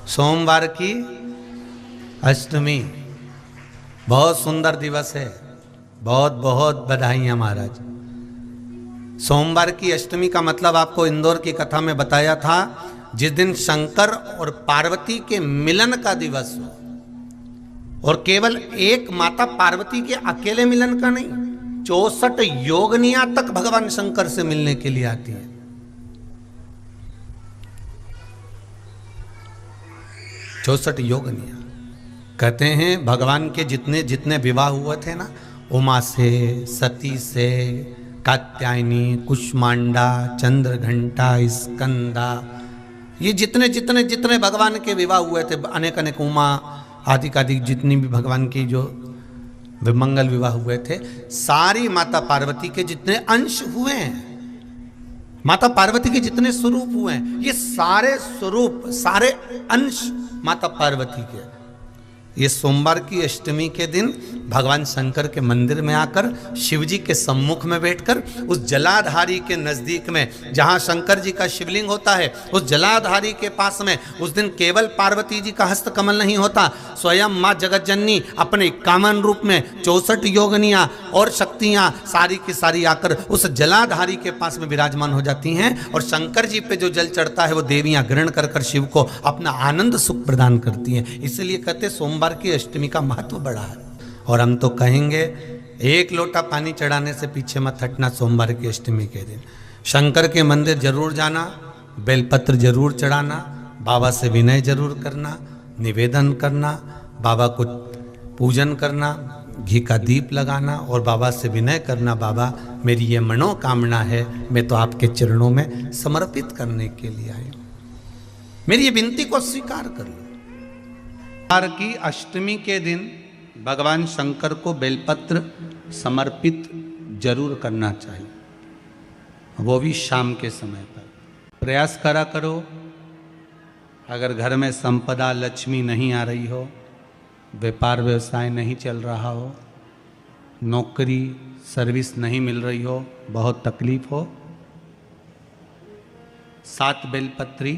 सोमवार की अष्टमी बहुत सुंदर दिवस है। बहुत बहुत बधाइयाँ महाराज। सोमवार की अष्टमी का मतलब आपको इंदौर की कथा में बताया था, जिस दिन शंकर और पार्वती के मिलन का दिवस हो। और केवल एक माता पार्वती के अकेले मिलन का नहीं, 64 योगनियां तक भगवान शंकर से मिलने के लिए आती है। 64 योगनियां। कहते हैं भगवान के जितने जितने विवाह हुए थे ना, उमा से, सती से, कात्यायनी, कुष्मांडा, चंद्रघंटा, स्कंदा, ये जितने जितने जितने भगवान के विवाह हुए थे, अनेक अनेक उमा आदि आदि जितनी भी भगवान की जो मंगल विवाह हुए थे, सारी माता पार्वती के जितने अंश हुए हैं, माता पार्वती के जितने स्वरूप हुए हैं, ये सारे स्वरूप, सारे अंश माता पार्वती के। ये सोमवार की अष्टमी के दिन भगवान शंकर के मंदिर में आकर शिव जी के सम्मुख में बैठकर उस जलाधारी के नजदीक में, जहां शंकर जी का शिवलिंग होता है, उस जलाधारी के पास में उस दिन केवल पार्वती जी का हस्त कमल नहीं होता, स्वयं मां जगत जननी अपने कामन रूप में 64 योगनियां और शक्तियां सारी की सारी आकर उस जलाधारी के पास में विराजमान हो जाती हैं। और शंकर जी पे जो जल चढ़ता है वो देवियां ग्रहण कर कर शिव को अपना आनंद सुख प्रदान करती हैं। इसलिए कहते सोमवार की अष्टमी का महत्व बड़ा है। और हम तो कहेंगे एक लोटा पानी चढ़ाने से पीछे मत हटना। सोमवार की अष्टमी के दिन शंकर के मंदिर जरूर जाना, बेलपत्र जरूर चढ़ाना, बाबा से विनय जरूर करना, निवेदन करना, बाबा को पूजन करना, घी का दीप लगाना और बाबा से विनय करना, बाबा मेरी ये मनोकामना है, मैं तो आपके चरणों में समर्पित करने के लिए आई हूँ, मेरी ये विनती को स्वीकार कर लो। सोमवार की अष्टमी के दिन भगवान शंकर को बेलपत्र समर्पित जरूर करना चाहिए, वो भी शाम के समय पर। प्रयास करा करो, अगर घर में संपदा लक्ष्मी नहीं आ रही हो, व्यापार व्यवसाय नहीं चल रहा हो, नौकरी सर्विस नहीं मिल रही हो, बहुत तकलीफ हो, 7 बेलपत्री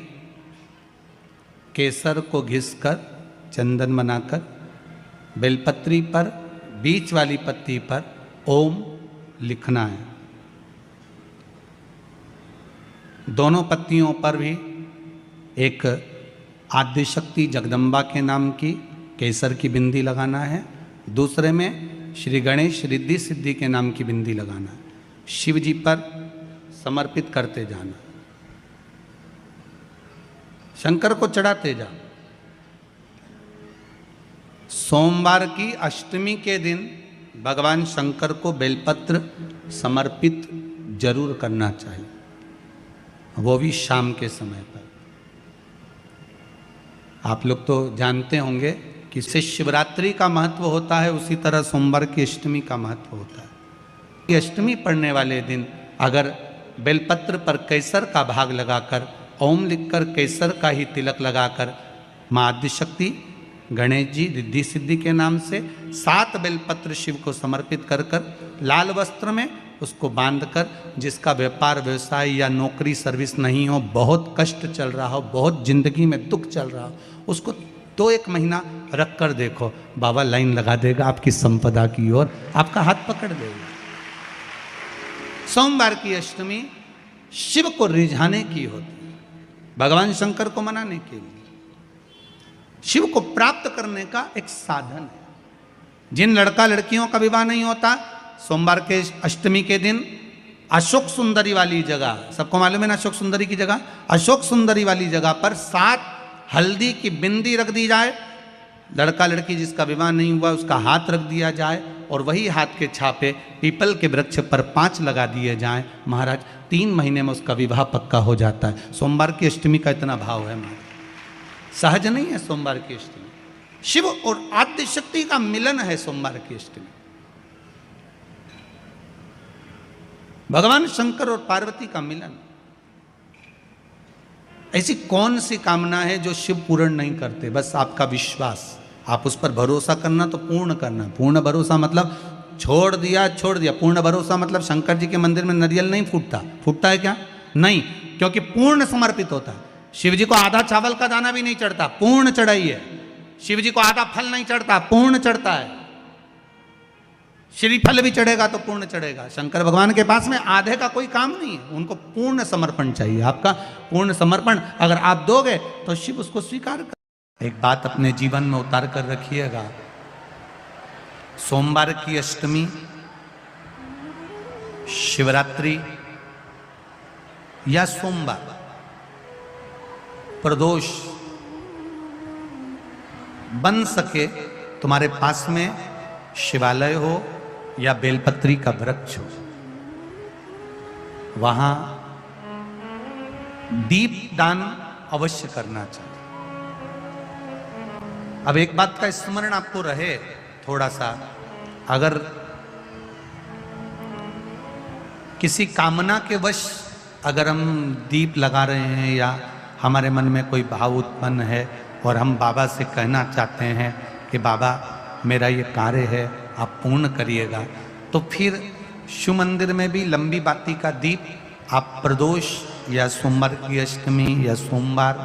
केसर को घिसकर चंदन बनाकर बेलपत्री पर बीच वाली पत्ती पर ओम लिखना है। दोनों पत्तियों पर भी एक आद्यशक्ति जगदम्बा के नाम की केसर की बिंदी लगाना है, दूसरे में श्री गणेश रिद्धि सिद्धि के नाम की बिंदी लगाना है। शिव जी पर समर्पित करते जाना, शंकर को चढ़ाते जाओ। सोमवार की अष्टमी के दिन भगवान शंकर को बेलपत्र समर्पित जरूर करना चाहिए, वो भी शाम के समय पर। आप लोग तो जानते होंगे कि शिवरात्रि का महत्व होता है, उसी तरह सोमवार की अष्टमी का महत्व होता है। ये अष्टमी पढ़ने वाले दिन अगर बेलपत्र पर केसर का भाग लगाकर, ओम लिखकर केसर का ही तिलक लगाकर माँ आदिशक्ति गणेश जी रिद्धि सिद्धि के नाम से 7 बेलपत्र शिव को समर्पित कर कर लाल वस्त्र में उसको बांधकर, जिसका व्यापार व्यवसाय या नौकरी सर्विस नहीं हो, बहुत कष्ट चल रहा हो, बहुत जिंदगी में दुख चल रहा हो, उसको 2-1 महीना रख कर देखो, बाबा लाइन लगा देगा आपकी संपदा की ओर, आपका हाथ पकड़ देगा। सोमवार की अष्टमी शिव को रिझाने की होती है, भगवान शंकर को मनाने के लिए, शिव को प्राप्त करने का एक साधन है। जिन लड़का लड़कियों का विवाह नहीं होता, सोमवार के अष्टमी के दिन अशोक सुंदरी वाली जगह, सबको मालूम है ना अशोक सुंदरी की जगह, अशोक सुंदरी वाली जगह पर 7 हल्दी की बिंदी रख दी जाए, लड़का लड़की जिसका विवाह नहीं हुआ उसका हाथ रख दिया जाए, और वही हाथ के छापे पीपल के वृक्ष पर 5 लगा दिए जाएं, महाराज 3 महीने में उसका विवाह पक्का हो जाता है। सोमवार की अष्टमी का इतना भाव है महाराज, सहज नहीं है सोमवार की अष्टमी। शिव और आद्य शक्ति का मिलन है सोमवार की अष्टमी। भगवान शंकर और पार्वती का मिलन। ऐसी कौन सी कामना है जो शिव पूर्ण नहीं करते? बस आपका विश्वास, आप उस पर भरोसा करना तो पूर्ण करना। पूर्ण भरोसा मतलब छोड़ दिया। पूर्ण भरोसा मतलब शंकर जी के मंदिर में नारियल नहीं फूटता है क्या? नहीं, क्योंकि पूर्ण समर्पित होता है। शिव जी को आधा चावल का दाना भी नहीं चढ़ता, पूर्ण चढ़ाई है। शिव जी को आधा फल नहीं चढ़ता, पूर्ण चढ़ता है। श्रीफल भी चढ़ेगा तो पूर्ण चढ़ेगा। शंकर भगवान के पास में आधे का कोई काम नहीं है, उनको पूर्ण समर्पण चाहिए। आपका पूर्ण समर्पण अगर आप दोगे तो शिव उसको स्वीकार कर। एक बात अपने जीवन में उतार कर रखिएगा, सोमवार की अष्टमी, शिवरात्रि या सोमवार, प्रदोष, बन सके तुम्हारे पास में शिवालय हो या बेलपत्री का वृक्ष हो, वहां दीप दान अवश्य करना चाहिए। अब एक बात का स्मरण आपको रहे थोड़ा सा, अगर किसी कामना के वश अगर हम दीप लगा रहे हैं या हमारे मन में कोई भाव उत्पन्न है और हम बाबा से कहना चाहते हैं कि बाबा मेरा ये कार्य है आप पूर्ण करिएगा, तो फिर शिव मंदिर में भी लंबी बाती का दीप आप प्रदोष या सोमवार की अष्टमी या सोमवार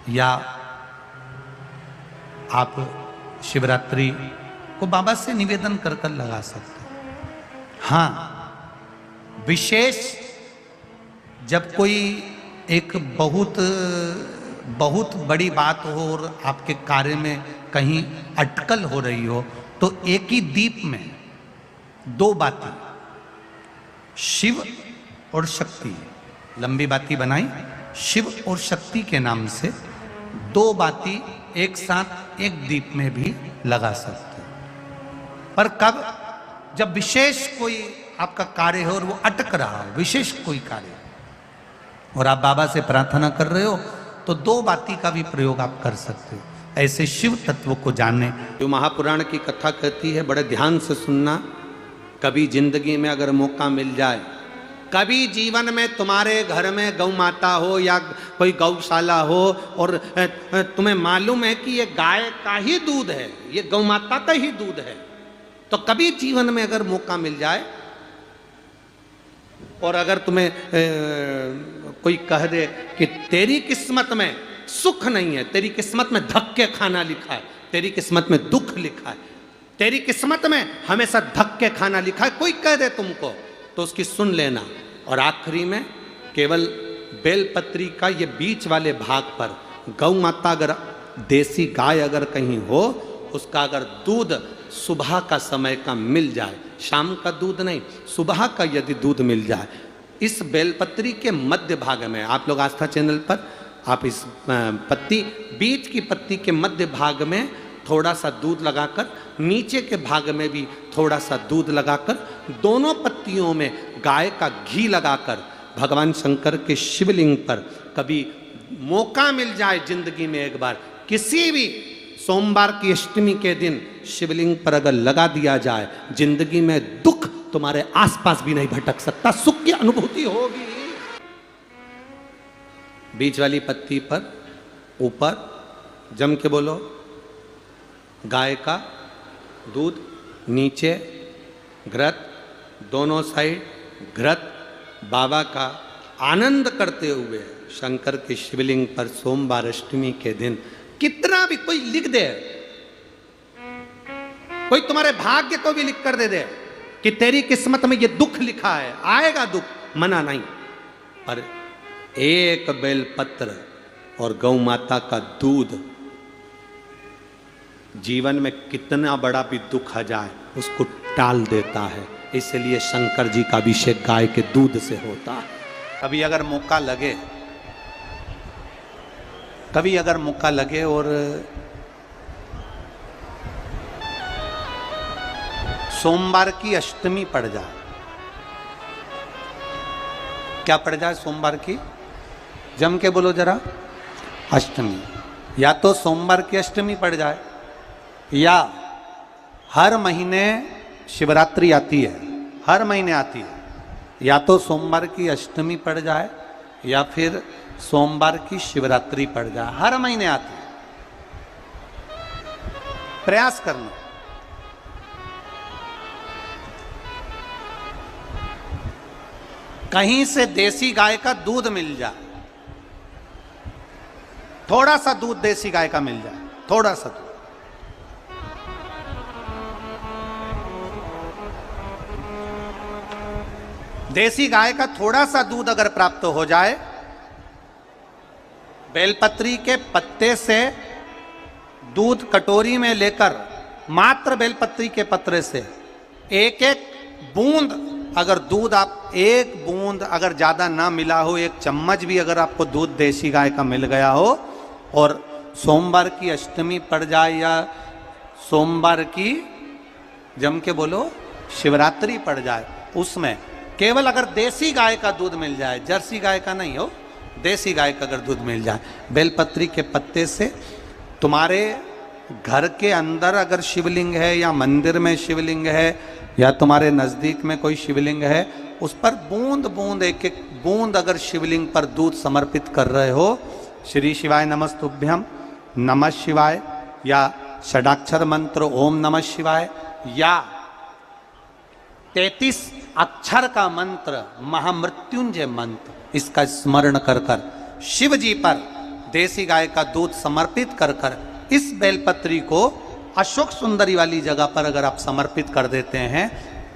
या आप शिवरात्रि को बाबा से निवेदन कर कर लगा सकते हैं। हाँ, विशेष जब कोई एक बहुत बड़ी बात हो और आपके कार्य में कहीं अटकल हो रही हो, तो एक ही दीप में दो बाती, शिव और शक्ति, लंबी बाती बनाई शिव और शक्ति के नाम से, दो बाती एक साथ एक दीप में भी लगा सकते हैं। पर कब? जब विशेष कोई आपका कार्य हो और वो अटक रहा हो, विशेष कोई कार्य, और आप बाबा से प्रार्थना कर रहे हो, तो दो बाती का भी प्रयोग आप कर सकते हो। ऐसे शिव तत्व को जानने, जो महापुराण की कथा कहती है, बड़े ध्यान से सुनना। कभी जिंदगी में अगर मौका मिल जाए, कभी जीवन में तुम्हारे घर में गौ माता हो या कोई गौशाला हो और तुम्हें मालूम है कि ये गाय का ही दूध है, ये गौ माता का ही दूध है, तो कभी जीवन में अगर मौका मिल जाए और अगर तुम्हें कोई कह दे कि तेरी किस्मत में सुख नहीं है, तेरी किस्मत में धक्के खाना लिखा है, तेरी किस्मत में दुख लिखा है, तेरी किस्मत में हमेशा धक्के खाना लिखा है, कोई कह दे तुमको, तो उसकी सुन लेना। और आखिरी में केवल बेलपत्री का ये बीच वाले भाग पर गौ माता, अगर देसी गाय अगर कहीं हो, उसका अगर दूध सुबह का समय का मिल जाए, शाम का दूध नहीं, सुबह का यदि दूध मिल जाए, इस बेलपत्री के मध्य भाग में, आप लोग आस्था चैनल पर आप इस पत्ती, बीच की पत्ती के मध्य भाग में थोड़ा सा दूध लगाकर, नीचे के भाग में भी थोड़ा सा दूध लगाकर, दोनों पत्तियों में गाय का घी लगाकर भगवान शंकर के शिवलिंग पर कभी मौका मिल जाए जिंदगी में एक बार, किसी भी सोमवार की अष्टमी के दिन शिवलिंग पर अगर लगा दिया जाए, जिंदगी में दुख तुम्हारे आसपास भी नहीं भटक सकता, सुख की अनुभूति होगी। बीच वाली पत्ती पर ऊपर जम के बोलो गाय का दूध, नीचे घृत, दोनों साइड घृत, बाबा का आनंद करते हुए शंकर के शिवलिंग पर सोमवार अष्टमी के दिन, कितना भी कोई लिख दे, कोई तुम्हारे भाग्य को भी लिख कर दे कि तेरी किस्मत में ये दुख लिखा है, आएगा दुख, मना नहीं, पर एक बेलपत्र और गौ माता का दूध जीवन में कितना बड़ा भी दुख आ जाए उसको टाल देता है। इसलिए शंकर जी का अभिषेक गाय के दूध से होता है। कभी अगर मौका लगे, कभी अगर मौका लगे और सोमवार की अष्टमी पड़ जाए, क्या पड़ जाए सोमवार की, जम के बोलो जरा, अष्टमी, या तो सोमवार की अष्टमी पड़ जाए, या हर महीने शिवरात्रि आती है, हर महीने आती है, या तो सोमवार की अष्टमी पड़ जाए या फिर सोमवार की शिवरात्रि पड़ जाए, हर महीने आती है। प्रयास करना। कहीं से देसी गाय का दूध मिल जाए, थोड़ा सा दूध देसी गाय का मिल जाए, थोड़ा सा दूध। देसी गाय का थोड़ा सा दूध अगर प्राप्त हो जाए, बेलपत्री के पत्ते से दूध कटोरी में लेकर, मात्र बेलपत्री के पत्रे से एक एक बूंद अगर दूध, आप एक बूंद अगर ज़्यादा ना मिला हो, एक चम्मच भी अगर आपको दूध देसी गाय का मिल गया हो, और सोमवार की अष्टमी पड़ जाए या सोमवार की जम के बोलो शिवरात्रि पड़ जाए, उसमें केवल अगर देसी गाय का दूध मिल जाए, जर्सी गाय का नहीं हो, देसी गाय का अगर दूध मिल जाए, बेलपत्री के पत्ते से, तुम्हारे घर के अंदर अगर शिवलिंग है या मंदिर में शिवलिंग है या तुम्हारे नज़दीक में कोई शिवलिंग है, उस पर बूंद बूंद एक एक बूंद अगर शिवलिंग पर दूध समर्पित कर रहे हो, श्री शिवाय नमस्तुभ्यम, नमः शिवाय, या षडाक्षर मंत्र ओम नमः शिवाय, या 33 अक्षर का मंत्र महामृत्युंजय मंत्र, इसका स्मरण कर कर शिव जी पर देसी गाय का दूध समर्पित कर कर इस बेलपत्री को अशोक सुंदरी वाली जगह पर अगर आप समर्पित कर देते हैं,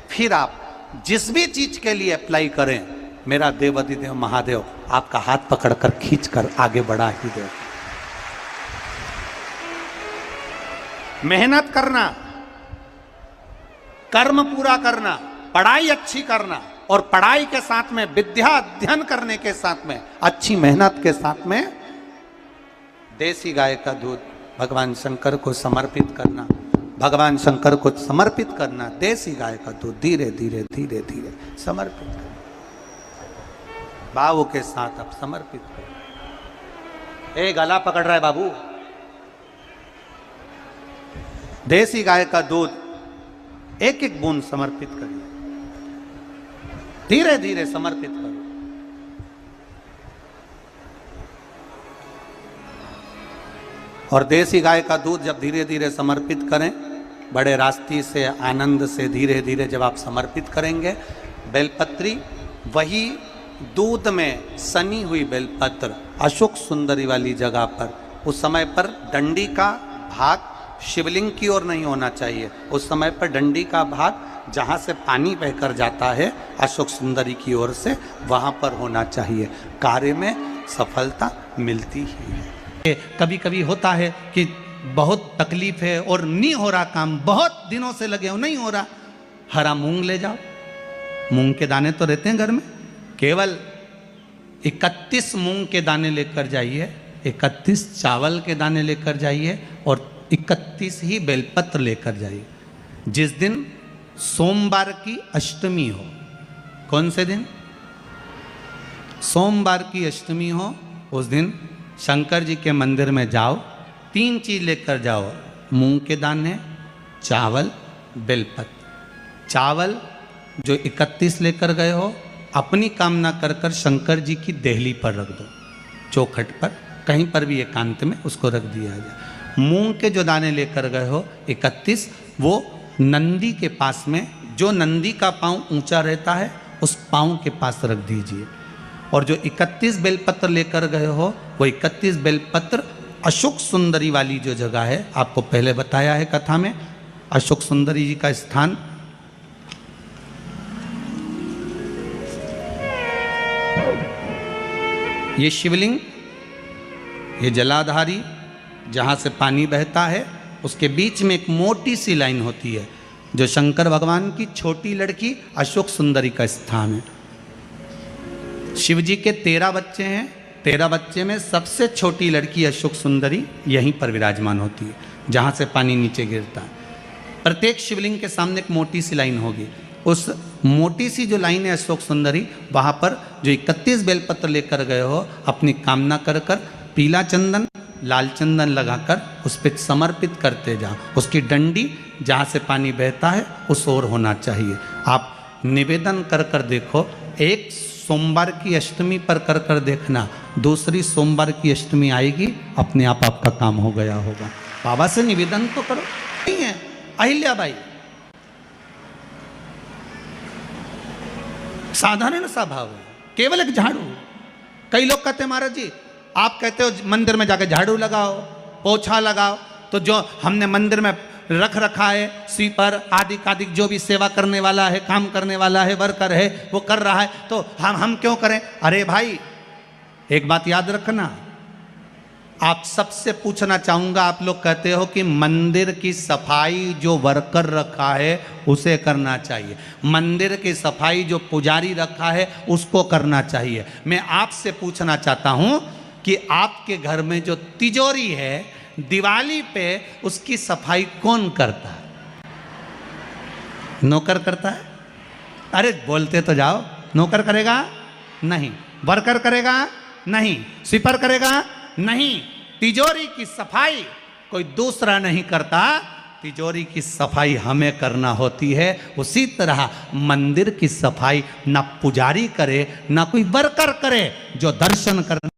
फिर आप जिस भी चीज के लिए अप्लाई करें, मेरा देवाधिदेव महादेव आपका हाथ पकड़कर खींचकर आगे बढ़ा ही दे। मेहनत करना, कर्म पूरा करना, पढ़ाई अच्छी करना, और पढ़ाई के साथ में विद्या अध्ययन करने के साथ में अच्छी मेहनत के साथ में देसी गाय का दूध भगवान शंकर को समर्पित करना, भगवान शंकर को समर्पित करना, देसी गाय का दूध धीरे धीरे धीरे धीरे समर्पित करना, भाव के साथ आप समर्पित करें। ए गला पकड़ रहा है बाबू, देसी गाय का दूध एक एक बूंद समर्पित करिए, धीरे धीरे समर्पित करो। और देसी गाय का दूध जब धीरे धीरे समर्पित करें, बड़े रास्ते से आनंद से धीरे धीरे जब आप समर्पित करेंगे, बेलपत्री वही दूध में सनी हुई बेलपत्र अशोक सुंदरी वाली जगह पर, उस समय पर डंडी का भाग शिवलिंग की ओर नहीं होना चाहिए, उस समय पर डंडी का भाग जहाँ से पानी बहकर जाता है अशोक सुंदरी की ओर से, वहाँ पर होना चाहिए। कार्य में सफलता मिलती ही है। कभी कभी होता है कि बहुत तकलीफ है और नहीं हो रहा काम, बहुत दिनों से लगे हो नहीं हो रहा, हरा मूंग ले जाओ, मूंग के दाने तो रहते हैं घर में, केवल 31 मूंग के दाने लेकर जाइए, 31 चावल के दाने लेकर जाइए, और 31 ही बेलपत्र लेकर जाइए। जिस दिन सोमवार की अष्टमी हो, कौन से दिन? सोमवार की अष्टमी हो, उस दिन शंकर जी के मंदिर में जाओ, 3 चीज लेकर जाओ, मूंग के दाने, चावल, बेलपत्र। चावल जो 31 लेकर गए हो, अपनी कामना कर कर शंकर जी की देहली पर रख दो, चौखट पर, कहीं पर भी एकांत में उसको रख दिया जाए। मूंग के जो दाने लेकर गए हो 31, वो नंदी के पास में, जो नंदी का पांव ऊंचा रहता है उस पांव के पास रख दीजिए। और जो 31 बेलपत्र लेकर गए हो, वो 31 बेलपत्र अशोक सुंदरी वाली जो जगह है, आपको पहले बताया है कथा में, अशोक सुंदरी जी का स्थान ये शिवलिंग, ये जलाधारी जहाँ से पानी बहता है, उसके बीच में एक मोटी सी लाइन होती है, जो शंकर भगवान की छोटी लड़की अशोक सुंदरी का स्थान है। शिव जी के 13 बच्चे हैं, 13 बच्चे में सबसे छोटी लड़की अशोक सुंदरी यहीं पर विराजमान होती है, जहाँ से पानी नीचे गिरता है। प्रत्येक शिवलिंग के सामने एक मोटी सी लाइन होगी, उस मोटी सी जो लाइन है अशोक सुंदरी, वहाँ पर जो 31 बेलपत्र लेकर गए हो, अपनी कामना कर कर पीला चंदन, लाल चंदन लगाकर उस पर समर्पित करते जाओ। उसकी डंडी जहाँ से पानी बहता है उस ओर होना चाहिए। आप निवेदन कर कर देखो, एक सोमवार की अष्टमी पर कर कर देखना, दूसरी सोमवार की अष्टमी आएगी, अपने आप आपका काम हो गया होगा। बाबा से निवेदन तो करो। नहीं है अहिल्याबाई, साधारण सा भाव है, केवल एक झाड़ू। कई लोग कहते हैं महाराज जी आप कहते हो मंदिर में जाके झाड़ू लगाओ, पोछा लगाओ, तो जो हमने मंदिर में रख रखा है स्वीपर आदि कादिक जो भी सेवा करने वाला है, काम करने वाला है, वर्कर है, वो कर रहा है, तो हम क्यों करें? अरे भाई एक बात याद रखना, आप सबसे पूछना चाहूंगा, आप लोग कहते हो कि मंदिर की सफाई जो वर्कर रखा है उसे करना चाहिए, मंदिर की सफाई जो पुजारी रखा है उसको करना चाहिए। मैं आपसे पूछना चाहता हूं कि आपके घर में जो तिजोरी है दिवाली पे उसकी सफाई कौन करता है? नौकर करता है? अरे बोलते तो जाओ। नौकर करेगा? नहीं। वर्कर करेगा? नहीं। स्वीपर करेगा? नहीं। तिजोरी की सफाई कोई दूसरा नहीं करता, तिजोरी की सफाई हमें करना होती है। उसी तरह मंदिर की सफाई ना पुजारी करे ना कोई वर्कर करे, जो दर्शन करने।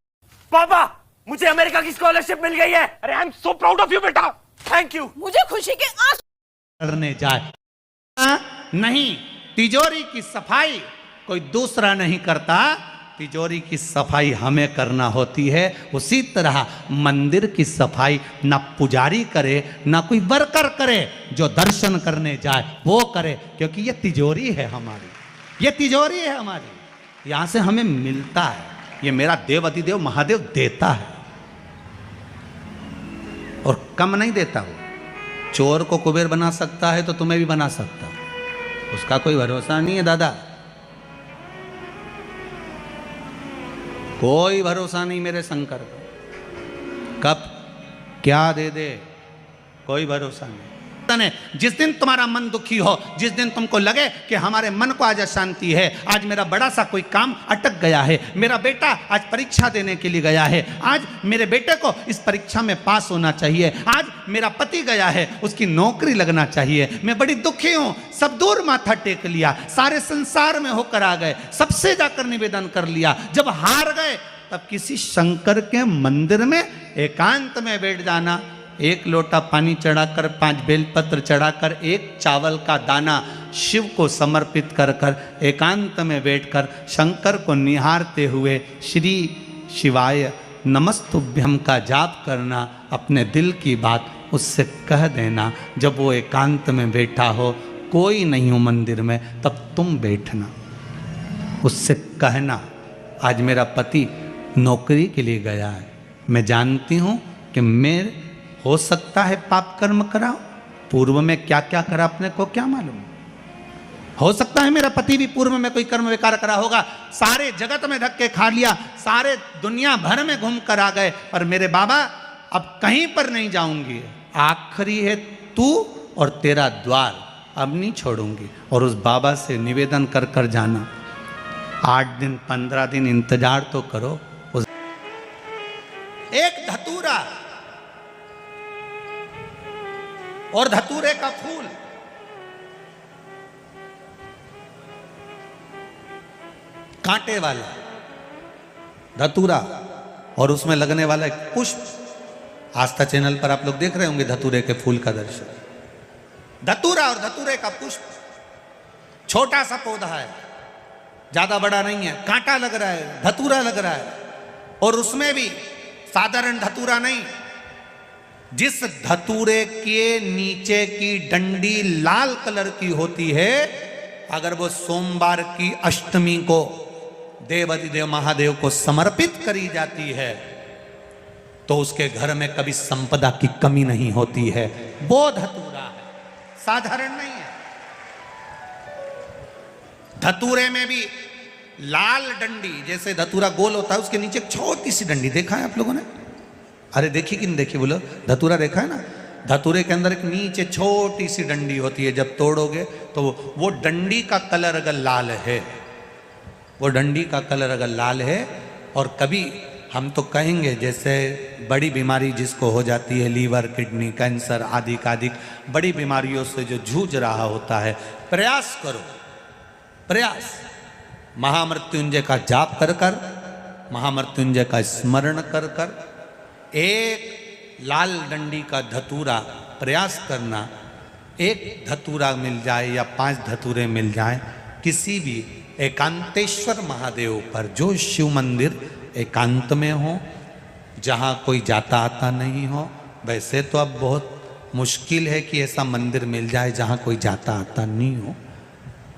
पापा मुझे अमेरिका की स्कॉलरशिप मिल गई है। अरे I am so proud of you बेटा, थैंक यू। मुझे खुशी के आंसू करने जाए नहीं, तिजोरी की सफाई कोई दूसरा नहीं करता, तिजोरी की सफाई हमें करना होती है। उसी तरह मंदिर की सफाई ना पुजारी करे ना कोई वर्कर करे, जो दर्शन करने जाए वो करे, क्योंकि ये तिजोरी है हमारी, ये तिजोरी है हमारी, यहां से हमें मिलता है, ये मेरा देव अधिदेव महादेव देता है और कम नहीं देता। वो चोर को कुबेर बना सकता है तो तुम्हें भी बना सकता है, उसका कोई भरोसा नहीं है दादा, कोई भरोसा नहीं मेरे शंकर का, कब क्या दे दे कोई भरोसा नहीं। जिस दिन तुम्हारा मन दुखी हो, जिस दिन तुमको लगे कि हमारे मन को आज अशांति है, आज मेरा बड़ा सा कोई काम अटक गया है, मेरा बेटा आज परीक्षा देने के लिए गया है, आज मेरे बेटे को इस परीक्षा में पास होना चाहिए, आज मेरा पति गया है उसकी नौकरी लगना चाहिए, मैं बड़ी दुखी हूं, सब दूर माथा टेक लिया, सारे संसार में होकर आ गए, सबसे जाकर निवेदन कर लिया, जब हार गए तब किसी शंकर के मंदिर में एकांत में बैठ जाना, एक लोटा पानी चढ़ाकर, 5 बेलपत्र चढ़ाकर, एक चावल का दाना शिव को समर्पित कर कर एकांत में बैठकर शंकर को निहारते हुए श्री शिवाय नमस्तुभ्यम का जाप करना, अपने दिल की बात उससे कह देना। जब वो एकांत में बैठा हो, कोई नहीं हो मंदिर में, तब तुम बैठना, उससे कहना आज मेरा पति नौकरी के लिए गया है, मैं जानती हूँ कि मैं हो सकता है पाप कर्म करा, पूर्व में क्या क्या करा अपने को क्या मालूम, हो सकता है मेरा पति भी पूर्व में कोई कर्म विकार करा होगा, सारे जगत में धक्के खा लिया, सारे दुनिया भर में घूम कर आ गए, पर मेरे बाबा अब कहीं पर नहीं जाऊंगी, आखिरी है तू और तेरा द्वार, अब नहीं छोड़ूंगी। और उस बाबा से निवेदन कर कर जाना, 8 दिन 15 दिन इंतजार तो करो। एक धतूरा और धतूरे का फूल, कांटे वाला धतूरा और उसमें लगने वाला एक पुष्प, आस्था चैनल पर आप लोग देख रहे होंगे धतूरे के फूल का दर्शन। धतूरा और धतूरे का पुष्प, छोटा सा पौधा है, ज्यादा बड़ा नहीं है, कांटा लग रहा है, धतूरा लग रहा है, और उसमें भी साधारण धतूरा नहीं, जिस धतूरे के नीचे की डंडी लाल कलर की होती है, अगर वो सोमवार की अष्टमी को देव अधिदेव महादेव को समर्पित करी जाती है तो उसके घर में कभी संपदा की कमी नहीं होती है। वो धतूरा है, साधारण नहीं है। धतूरे में भी लाल डंडी, जैसे धतूरा गोल होता है उसके नीचे एक छोटी सी डंडी, देखा है आप लोगों ने? अरे देखी कि नहीं देखी बोलो? धतूरा देखा है ना? धतूरे के अंदर एक नीचे छोटी सी डंडी होती है, जब तोड़ोगे तो वो डंडी का कलर अगर लाल है, वो डंडी का कलर अगर लाल है, और कभी हम तो कहेंगे जैसे बड़ी बीमारी जिसको हो जाती है, लीवर किडनी कैंसर आदि कादिक बड़ी बीमारियों से जो जूझ रहा होता है, प्रयास करो, प्रयास महामृत्युंजय का जाप कर कर, महामृत्युंजय का स्मरण कर कर, एक लाल डंडी का धतूरा प्रयास करना, एक धतूरा मिल जाए या 5 धतूरे मिल जाए किसी भी एकांतेश्वर महादेव पर, जो शिव मंदिर एकांत में हो, जहाँ कोई जाता आता नहीं हो। वैसे तो अब बहुत मुश्किल है कि ऐसा मंदिर मिल जाए जहाँ कोई जाता आता नहीं हो।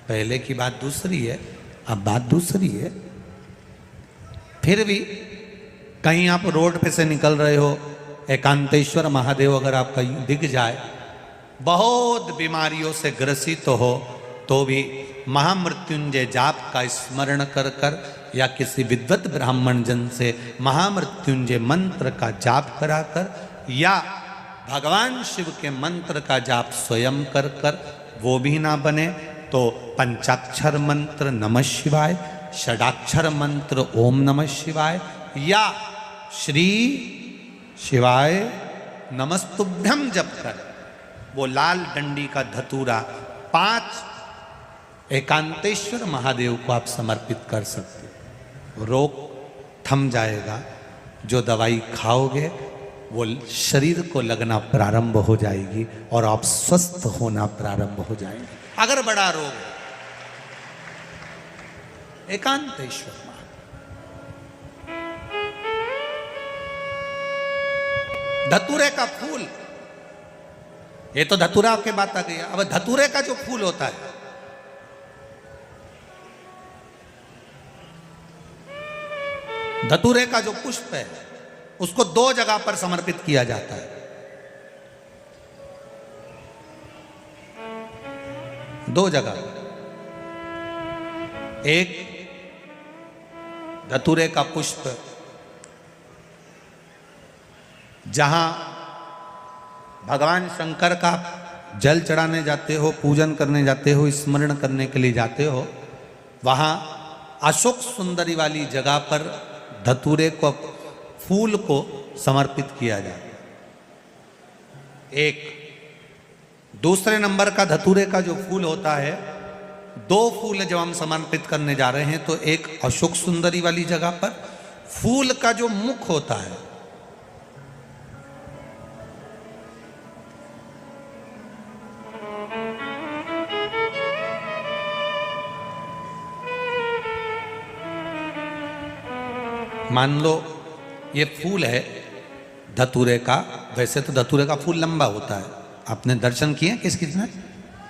पहले की बात दूसरी है, अब बात दूसरी है। फिर भी कहीं आप रोड पे से निकल रहे हो, एकांतेश्वर महादेव अगर आपका दिख जाए, बहुत बीमारियों से ग्रसित हो, तो भी महामृत्युंजय जाप का स्मरण कर कर या किसी विद्वत ब्राह्मण जन से महामृत्युंजय मंत्र का जाप कराकर या भगवान शिव के मंत्र का जाप स्वयं कर कर वो भी ना बने तो पंचाक्षर मंत्र नमः शिवाय, षडाक्षर मंत्र ओम नमः शिवाय या श्री शिवाय नमस्तुभ्यम जप कर वो लाल डंडी का धतूरा 5 एकांतेश्वर महादेव को आप समर्पित कर सकते हो। रोग थम जाएगा। जो दवाई खाओगे वो शरीर को लगना प्रारंभ हो जाएगी और आप स्वस्थ होना प्रारंभ हो जाएंगे। अगर बड़ा रोग है, एकांतेश्वर धतूरे का फूल, ये तो धतूरा के बात आ गई। अब धतूरे का जो फूल होता है, धतूरे का जो पुष्प है, उसको 2 जगह पर समर्पित किया जाता है। 2 जगह, एक धतूरे का पुष्प जहां भगवान शंकर का जल चढ़ाने जाते हो, पूजन करने जाते हो, स्मरण करने के लिए जाते हो, वहां अशोक सुंदरी वाली जगह पर धतूरे को फूल को समर्पित किया जाता है। एक दूसरे नंबर का धतूरे का जो फूल होता है, 2 फूल जब हम समर्पित करने जा रहे हैं तो एक अशोक सुंदरी वाली जगह पर फूल का जो मुख होता है, मान लो ये फूल है धतूरे का। वैसे तो धतूरे का फूल लंबा होता है, आपने दर्शन किए किस किसने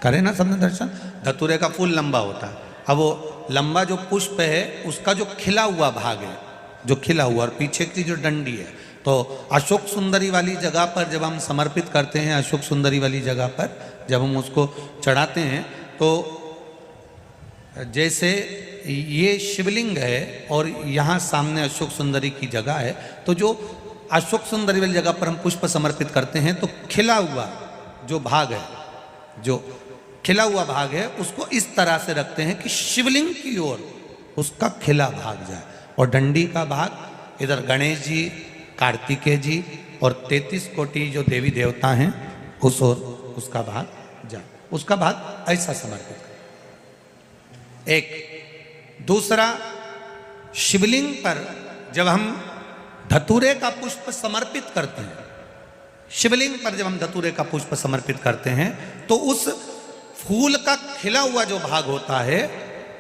करे ना, सबने दर्शन। धतूरे का फूल लंबा होता है। अब वो लंबा जो पुष्प है उसका जो खिला हुआ भाग है, जो खिला हुआ और पीछे की जो डंडी है, तो अशोक सुंदरी वाली जगह पर जब हम समर्पित करते हैं, अशोक सुंदरी वाली जगह पर जब हम उसको चढ़ाते हैं, तो जैसे ये शिवलिंग है और यहाँ सामने अशोक सुंदरी की जगह है, तो जो अशोक सुंदरी वाली जगह पर हम पुष्प समर्पित करते हैं तो खिला हुआ जो भाग है, जो खिला हुआ भाग है, उसको इस तरह से रखते हैं कि शिवलिंग की ओर उसका खिला भाग जाए और डंडी का भाग इधर गणेश जी, कार्तिकेय जी और 33 कोटि जो देवी देवता हैं उस ओर उसका भाग जाए। उसका भाग ऐसा समर्पित करें। एक दूसरा, शिवलिंग पर जब हम धतूरे का पुष्प समर्पित करते हैं, शिवलिंग पर जब हम धतूरे का पुष्प समर्पित करते हैं तो उस फूल का खिला हुआ जो भाग होता है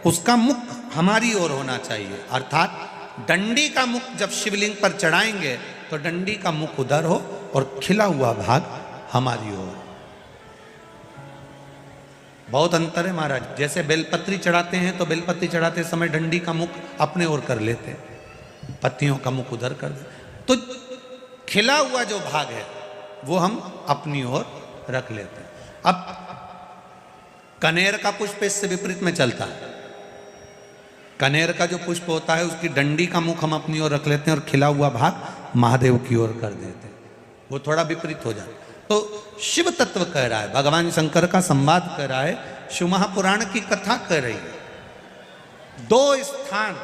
उसका मुख हमारी ओर होना चाहिए। अर्थात डंडी का मुख जब शिवलिंग पर चढ़ाएंगे तो डंडी का मुख उधर हो और खिला हुआ भाग हमारी ओर। बहुत अंतर है महाराज। जैसे बेलपत्री चढ़ाते हैं तो बेलपत्री चढ़ाते समय डंडी का मुख अपने ओर कर लेते हैं, पत्तियों का मुख उधर कर दे, तो खिला हुआ जो भाग है वो हम अपनी ओर रख लेते हैं। अब कनेर का पुष्प इससे विपरीत में चलता है। कनेर का जो पुष्प होता है उसकी डंडी का मुख हम अपनी ओर रख लेते हैं और खिला हुआ भाग महादेव की ओर कर देते हैं। वो थोड़ा विपरीत हो जाता है। तो शिव तत्व कह रहा है, भगवान शंकर का संवाद कर रहा है, शिव महापुराण की कथा कर रही है। 2 स्थान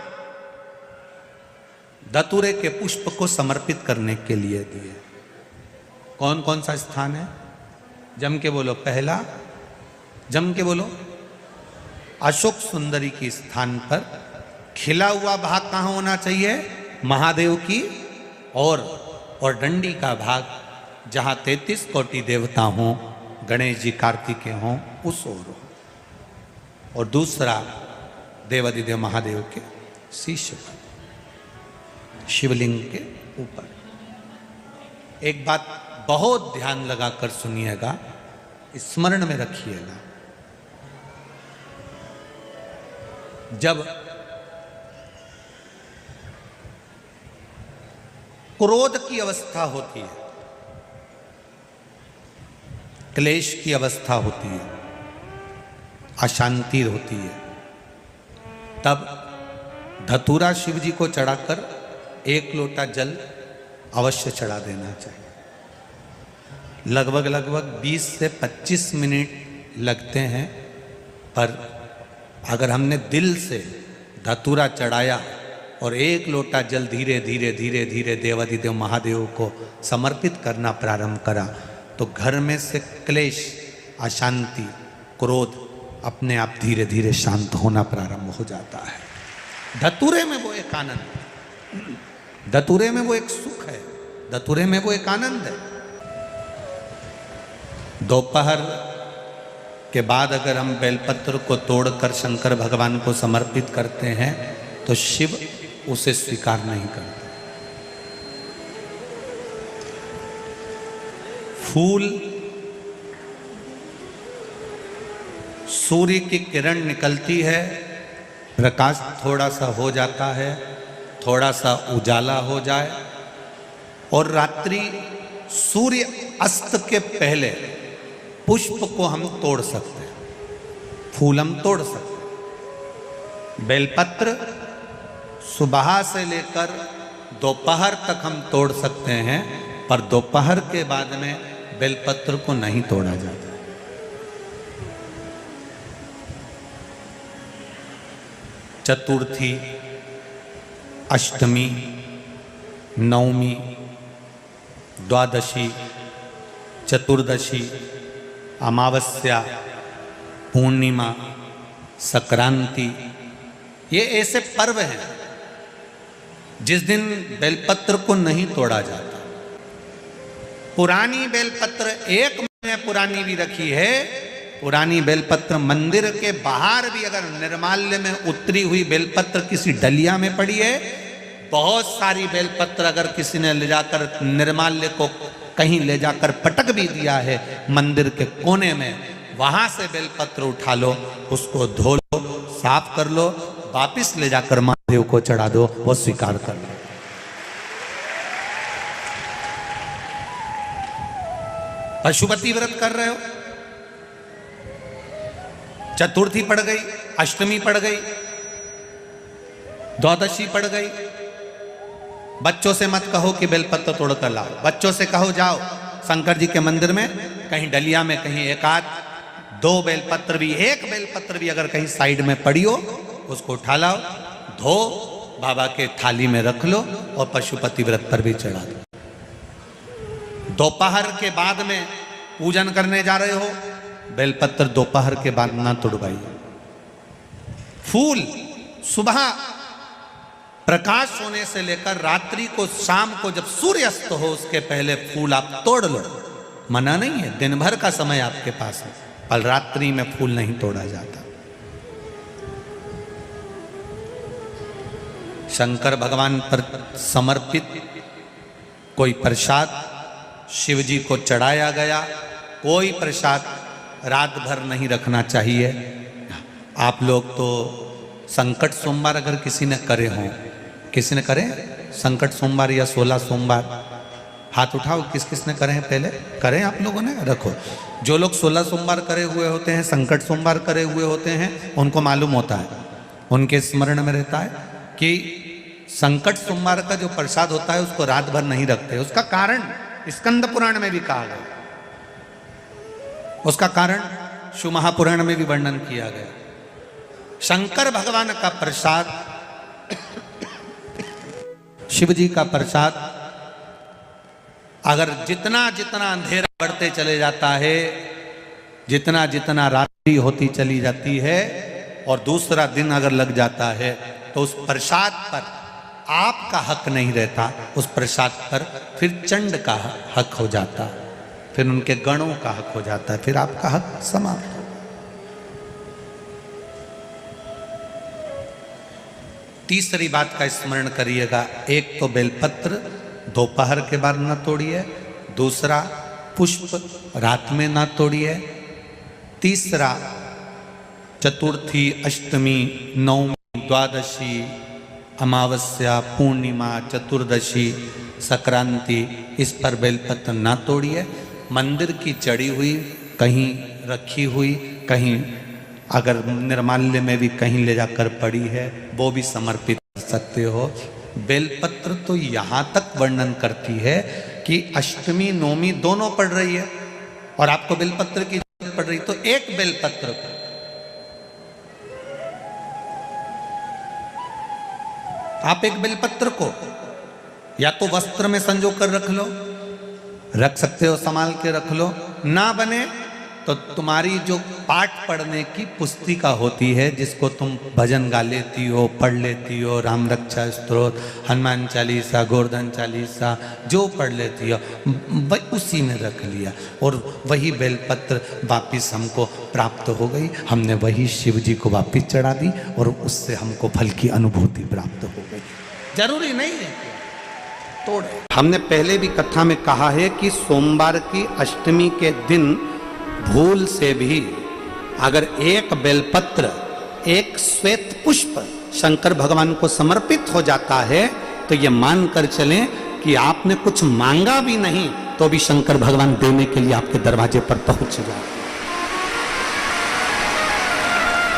धतूरे के पुष्प को समर्पित करने के लिए दिए। कौन कौन सा स्थान है? जम के बोलो। पहला, जम के बोलो। अशोक सुंदरी के स्थान पर खिला हुआ भाग कहाँ होना चाहिए? महादेव की और डंडी का भाग जहाँ 33 कोटि देवता हों, गणेश जी, कार्तिकेय हों, उस ओर हो। और दूसरा, देवादिदेव महादेव के शीश पर, शिवलिंग के ऊपर। एक बात बहुत ध्यान लगाकर सुनिएगा, स्मरण में रखिएगा। जब क्रोध की अवस्था होती है, क्लेश की अवस्था होती है, अशांति होती है, तब धतूरा शिव जी को चढ़ाकर 1 लोटा जल अवश्य चढ़ा देना चाहिए। लगभग 20 से 25 मिनट लगते हैं, पर अगर हमने दिल से धतूरा चढ़ाया और 1 लोटा जल धीरे धीरे धीरे धीरे देवाधिदेव महादेव को समर्पित करना प्रारंभ करा, तो घर में से क्लेश, अशांति, क्रोध अपने आप धीरे धीरे शांत होना प्रारंभ हो जाता है। धतूरे में वो एक आनंद, धतूरे में वो एक सुख है, धतूरे में वो एक आनंद है। दोपहर के बाद अगर हम बेलपत्र को तोड़कर शंकर भगवान को समर्पित करते हैं तो शिव उसे स्वीकार नहीं करते। फूल सूर्य की किरण निकलती है, प्रकाश थोड़ा सा हो जाता है, थोड़ा सा उजाला हो जाए, और रात्रि सूर्य अस्त के पहले पुष्प को हम तोड़ सकते हैं, फूल हम तोड़ सकते हैं। बेलपत्र सुबह से लेकर दोपहर तक हम तोड़ सकते हैं, पर दोपहर के बाद में बेलपत्र को नहीं तोड़ा जाता। चतुर्थी, अष्टमी, नवमी, द्वादशी, चतुर्दशी, अमावस्या, पूर्णिमा, संक्रांति, ये ऐसे पर्व हैं जिस दिन बेलपत्र को नहीं तोड़ा जाता। पुरानी बेलपत्र 1 महीने पुरानी भी रखी है। पुरानी बेलपत्र मंदिर के बाहर भी अगर निर्माल्य में उतरी हुई बेलपत्र किसी डलिया में पड़ी है, बहुत सारी बेलपत्र अगर किसी ने ले जाकर निर्माल्य को कहीं ले जाकर पटक भी दिया है मंदिर के कोने में, वहां से बेलपत्र उठा लो, उसको धो लो, साफ कर लो, वापिस ले जाकर महादेव को चढ़ा दो, वो स्वीकार कर लो। पशुपति व्रत कर रहे हो, चतुर्थी पड़ गई, अष्टमी पड़ गई, द्वादशी पड़ गई, बच्चों से मत कहो कि बेलपत्र तोड़ कर लाओ। बच्चों से कहो जाओ शंकर जी के मंदिर में, कहीं डलिया में कहीं 1-2 बेलपत्र भी, 1 बेलपत्र भी अगर कहीं साइड में पड़ी हो, उसको उठा लाओ, धो, बाबा के थाली में रख लो और पशुपति व्रत पर भी चढ़ा दो। दोपहर के बाद में पूजन करने जा रहे हो, बेलपत्र दोपहर के बाद ना तोड़वाइए। फूल सुबह प्रकाश होने से लेकर रात्रि को, शाम को जब सूर्यास्त हो उसके पहले फूल आप तोड़ लो, मना नहीं है, दिन भर का समय आपके पास है, पर रात्रि में फूल नहीं तोड़ा जाता। शंकर भगवान पर समर्पित कोई प्रसाद शिव जी को चढ़ाया गया, कोई प्रसाद रात भर नहीं रखना चाहिए। आप लोग तो संकट सोमवार अगर किसी ने करे हों, किसी ने करे संकट सोमवार या 16 सोमवार, हाथ उठाओ, किस किस ने करे हैं, पहले करें आप लोगों ने, रखो। जो लोग 16 सोमवार करे हुए होते हैं, संकट सोमवार करे हुए होते हैं, उनको मालूम होता है, उनके स्मरण में रहता है कि संकट सोमवार का जो प्रसाद होता है उसको रात भर नहीं रखते। उसका कारण स्कंद पुराण में भी कहा गया, उसका कारण शिव महापुराण में भी वर्णन किया गया। शंकर भगवान का प्रसाद, शिव जी का प्रसाद, अगर जितना जितना अंधेरा बढ़ते चले जाता है, जितना जितना रात्रि होती चली जाती है और दूसरा दिन अगर लग जाता है, तो उस प्रसाद पर आपका हक नहीं रहता, उस प्रसाद पर फिर चंड का हक हो जाता, फिर उनके गणों का हक हो जाता है, फिर आपका हक समाप्त। तीसरी बात का स्मरण करिएगा, एक तो बेलपत्र दोपहर के बाद न तोड़िए, दूसरा, पुष्प रात में ना तोड़िए। तीसरा, चतुर्थी, अष्टमी, नवमी, द्वादशी, अमावस्या, पूर्णिमा, चतुर्दशी, संक्रांति, इस पर बेलपत्र ना तोड़िए। मंदिर की चढ़ी हुई, कहीं रखी हुई, कहीं अगर निर्माल्य में भी कहीं ले जाकर पड़ी है, वो भी समर्पित कर सकते हो। बेलपत्र तो यहाँ तक वर्णन करती है कि अष्टमी नवमी दोनों पड़ रही है और आपको बेलपत्र की जरूरत पड़ रही, तो एक बेलपत्र को आप एक बेलपत्र को या तो वस्त्र में संजो कर रख लो, रख सकते हो, संभाल के रख लो। ना बने तो तुम्हारी जो पाठ पढ़ने की पुस्तिका होती है, जिसको तुम भजन गा लेती हो, पढ़ लेती हो, राम रक्षा स्तोत्र, हनुमान चालीसा, गोवर्धन चालीसा, जो पढ़ लेती हो, वही उसी में रख लिया और वही बेलपत्र वापिस हमको प्राप्त हो गई। हमने वही शिव जी को वापिस चढ़ा दी और उससे हमको फल की अनुभूति प्राप्त हो गई। जरूरी नहीं है तोड़े। हमने पहले भी कथा में कहा है कि सोमवार की अष्टमी के दिन भूल से भी अगर एक बेलपत्र, एक श्वेत पुष्प शंकर भगवान को समर्पित हो जाता है, तो ये मानकर चलें कि आपने कुछ मांगा भी नहीं तो भी शंकर भगवान देने के लिए आपके दरवाजे पर पहुंच जाए।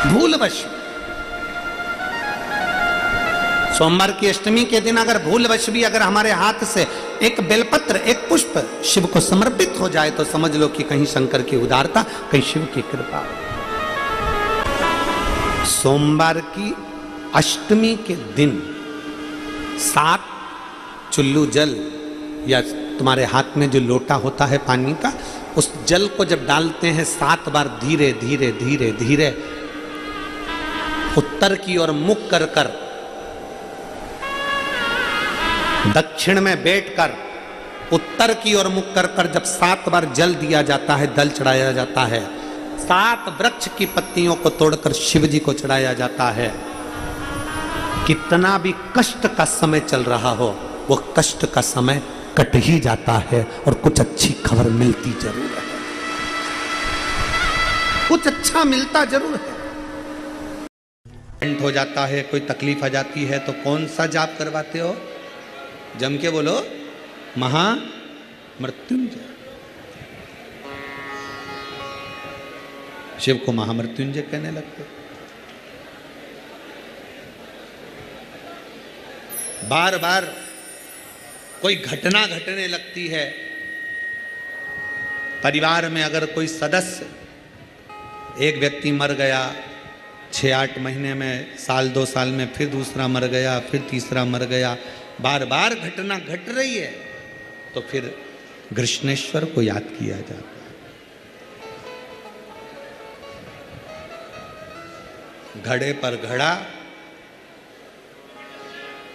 भूलवश सोमवार की अष्टमी के दिन अगर भूलवश भी अगर हमारे हाथ से एक बेलपत्र, एक पुष्प शिव को समर्पित हो जाए, तो समझ लो कि कहीं शंकर की उदारता, कहीं शिव की कृपा। सोमवार की अष्टमी के दिन 7 चुल्लू जल या तुम्हारे हाथ में जो लोटा होता है पानी का, उस जल को जब डालते हैं 7 बार धीरे धीरे धीरे धीरे उत्तर की ओर मुख कर कर, दक्षिण में बैठकर उत्तर की ओर मुख कर कर जब 7 बार जल दिया जाता है, दल चढ़ाया जाता है, 7 वृक्ष की पत्तियों को तोड़कर शिव जी को चढ़ाया जाता है। कितना भी कष्ट का समय चल रहा हो, वो कष्ट का समय कट ही जाता है और कुछ अच्छी खबर मिलती जरूर है, कुछ अच्छा मिलता जरूर है। हो जाता है, कोई तकलीफ आ जाती है, तो कौन सा जाप करवाते हो? जम के बोलो, महामृत्युंजय। शिव को महामृत्युंजय कहने लगते। बार बार कोई घटना घटने लगती है, परिवार में अगर कोई सदस्य, एक व्यक्ति मर गया, 6-8 महीने में, साल 2 साल में फिर दूसरा मर गया, फिर तीसरा मर गया, बार बार घटना घट रही है, तो फिर कृष्णेश्वर को याद किया जाता है। घड़े पर घड़ा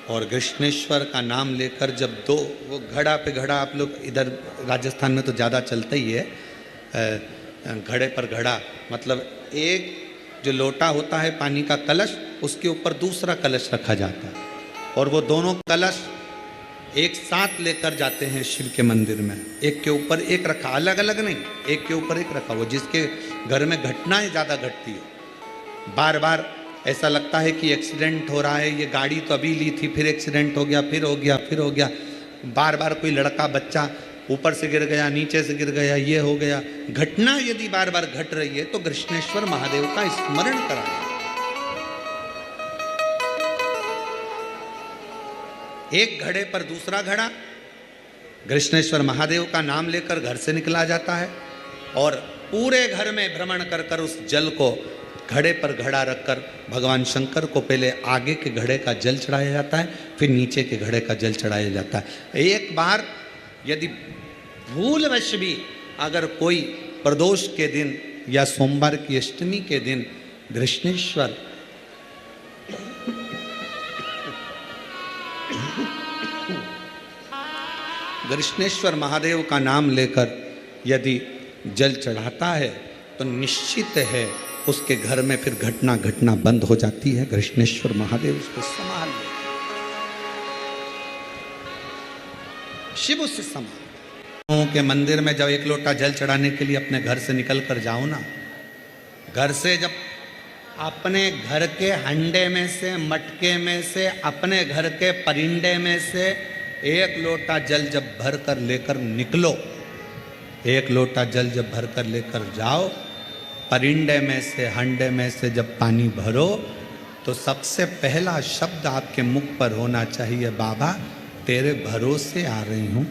और कृष्णेश्वर का नाम लेकर जब दो, वो घड़ा पे घड़ा, आप लोग इधर राजस्थान में तो ज़्यादा चलता ही है, घड़े पर घड़ा मतलब एक जो लोटा होता है पानी का कलश, उसके ऊपर दूसरा कलश रखा जाता है और वो दोनों कलश एक साथ लेकर जाते हैं शिव के मंदिर में। एक के ऊपर एक रखा, अलग अलग नहीं, एक के ऊपर एक रखा। वो जिसके घर में घटनाएं ज़्यादा घटती है, बार बार ऐसा लगता है कि एक्सीडेंट हो रहा है, ये गाड़ी तो अभी ली थी, फिर एक्सीडेंट हो गया, फिर हो गया, फिर हो गया, बार बार कोई लड़का बच्चा ऊपर से गिर गया, नीचे से गिर गया, ये हो गया। घटना यदि बार बार घट रही है तो कृष्णेश्वर महादेव का स्मरण कराएं। एक घड़े पर दूसरा घड़ा, कृष्णेश्वर महादेव का नाम लेकर घर से निकला जाता है और पूरे घर में भ्रमण कर कर उस जल को घड़े पर घड़ा रखकर भगवान शंकर को पहले आगे के घड़े का जल चढ़ाया जाता है, फिर नीचे के घड़े का जल चढ़ाया जाता है। एक बार यदि भूलवश भी अगर कोई प्रदोष के दिन या सोमवार की अष्टमी के दिन कृष्णेश्वर महादेव का नाम लेकर यदि जल चढ़ाता है तो निश्चित है उसके घर में फिर घटना घटना बंद हो जाती है। कृष्णेश्वर महादेव उसको संभाल ले, शिव उससे संभाल। के मंदिर में जब एक लोटा जल चढ़ाने के लिए अपने घर से निकल कर जाओ ना, घर से जब अपने घर के हंडे में से, मटके में से, अपने घर के परिंडे में से एक लोटा जल जब भर कर लेकर निकलो, एक लोटा जल जब भर कर लेकर जाओ, परिंडे में से, हंडे में से जब पानी भरो, तो सबसे पहला शब्द आपके मुख पर होना चाहिए, बाबा तेरे भरोसे आ रही हूँ,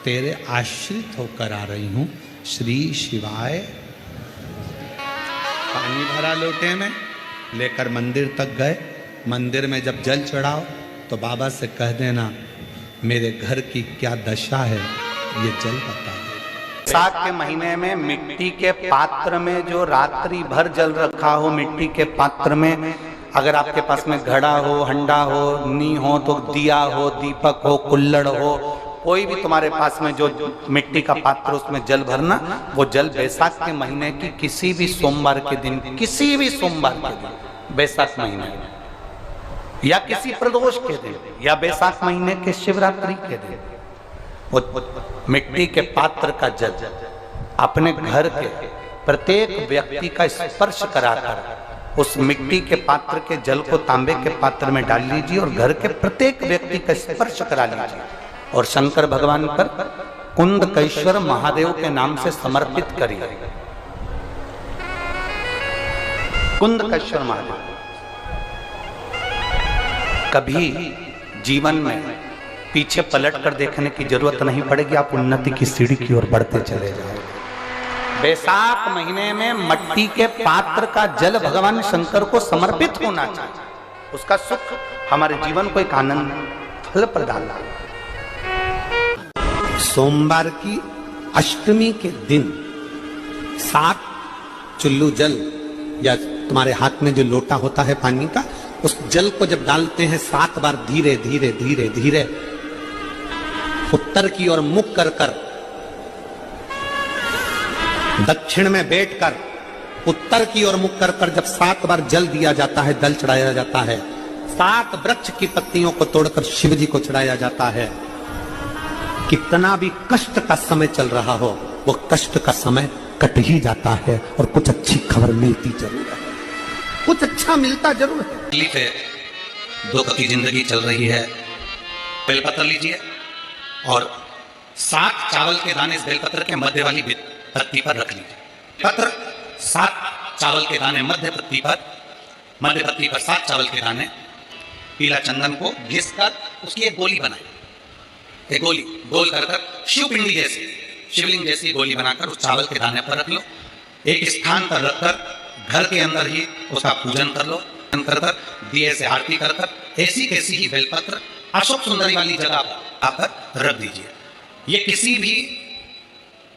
तेरे आश्रित होकर आ रही हूँ, श्री शिवाय। पानी भरा लोटे में, लेकर मंदिर तक गए। मंदिर में जब जल चढ़ाओ तो बाबा से कह देना, मेरे घर की क्या दशा है, ये जल बता दे। बैसाख के महीने में मिट्टी के पात्र में जो रात्रि भर जल रखा हो, मिट्टी के पात्र में, अगर आपके पास में घड़ा हो, हंडा हो, नी हो, तो दिया हो, दीपक हो, कुल्लड़ हो, कोई भी तुम्हारे पास में जो मिट्टी का पात्र, उसमें जल भरना। वो जल बैसाख के महीने की किसी भी सोमवार के दिन, किसी भी सोमवार के दिन, बैसाख महीने या किसी प्रदोष के दिन, या बैसाख महीने के शिवरात्रि के दिन, वो मिट्टी के पात्र का जल अपने घर के प्रत्येक व्यक्ति का स्पर्श कराकर उस मिट्टी के पात्र के जल को तांबे के पात्र में डाल लीजिए और घर के प्रत्येक व्यक्ति का स्पर्श करा लीजिए और शंकर भगवान पर कुंदकेश्वर महादेव के नाम से समर्पित करिए। कुंदकेश्वर महादेव। कभी जीवन में पीछे पलट कर देखने की जरूरत नहीं पड़ेगी, आप उन्नति की सीढ़ी की ओर बढ़ते चले जाओगे। बैसाख महीने में मट्टी के पात्र का जल भगवान शंकर को समर्पित होना चाहिए, उसका सुख हमारे जीवन को एक आनंद फल प्रदान। सोमवार की अष्टमी के दिन 7 चुल्लू जल, या तुम्हारे हाथ में जो लोटा होता है पानी का, उस जल को जब डालते हैं 7 बार धीरे धीरे धीरे धीरे उत्तर की ओर मुख कर कर, दक्षिण में बैठकर उत्तर की ओर मुख कर कर जब 7 बार जल दिया जाता है, जल चढ़ाया जाता है, 7 वृक्ष की पत्तियों को तोड़कर शिव जी को चढ़ाया जाता है। कितना भी कष्ट का समय चल रहा हो, वो कष्ट का समय कट ही जाता है और कुछ अच्छी खबर मिलती जरूर है, कुछ अच्छा मिलता जरूर है। तकलीफ है, दुख की जिंदगी चल रही है, बेलपत्र लीजिए और 7 चावल के दाने इस बेलपत्र के मध्य वाली पत्ती पर रख लीजिए। पत्र 7 चावल के दाने मध्य पत्ती पर 7 चावल के दाने, पीला चंदन को घिस कर उसकी एक गोली बनाए, एक गोली गोल कर शिवपिंडी जैसी, शिवलिंग जैसी गोली बनाकर उस चावल के दाने पर रख लो। एक स्थान पर रखकर घर के अंदर ही उसका पूजन कर लो, कर दिए से आरती कर ऐसी कैसी ही बेलपत्र अशोक सुंदरी वाली जगह पर रख दीजिए। ये किसी भी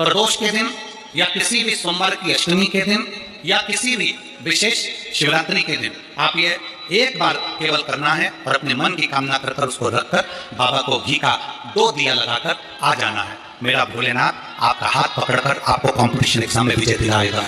प्रदोष के दिन या किसी भी सोमवार की अष्टमी के दिन या किसी भी विशेष शिवरात्रि के दिन आप ये एक बार केवल करना है और अपने मन की कामना कर उसको रखकर बाबा को घी का 2 दिया लगाकर आ जाना है। मेरा भोलेनाथ आपका हाथ पकड़कर आपको कंपटीशन एग्जाम में विजय दिलाएगा।